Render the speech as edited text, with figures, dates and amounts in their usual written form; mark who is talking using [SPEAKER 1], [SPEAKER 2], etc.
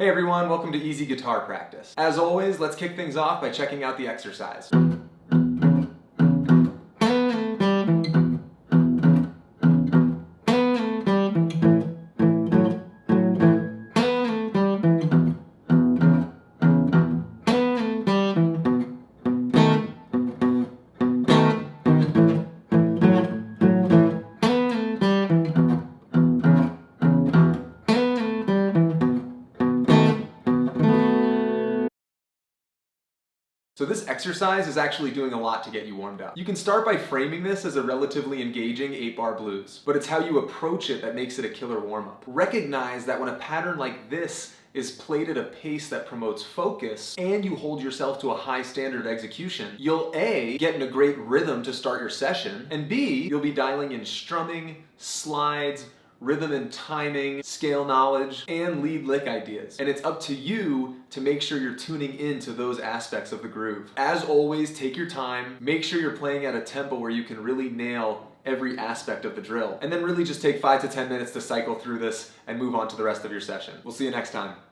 [SPEAKER 1] Hey everyone, welcome to Easy Guitar Practice. As always, let's kick things off by checking out the exercise. So this exercise is actually doing a lot to get you warmed up. You can start by framing this as a relatively engaging 8-bar blues, but it's how you approach it that makes it a killer warm-up. Recognize that when a pattern like this is played at a pace that promotes focus and you hold yourself to a high standard of execution, you'll A, get in a great rhythm to start your session, and B, you'll be dialing in strumming, slides, rhythm and timing, scale knowledge, and lead lick ideas. And it's up to you to make sure you're tuning into those aspects of the groove. As always, take your time, make sure you're playing at a tempo where you can really nail every aspect of the drill. And then really just take 5 to 10 minutes to cycle through this and move on to the rest of your session. We'll see you next time.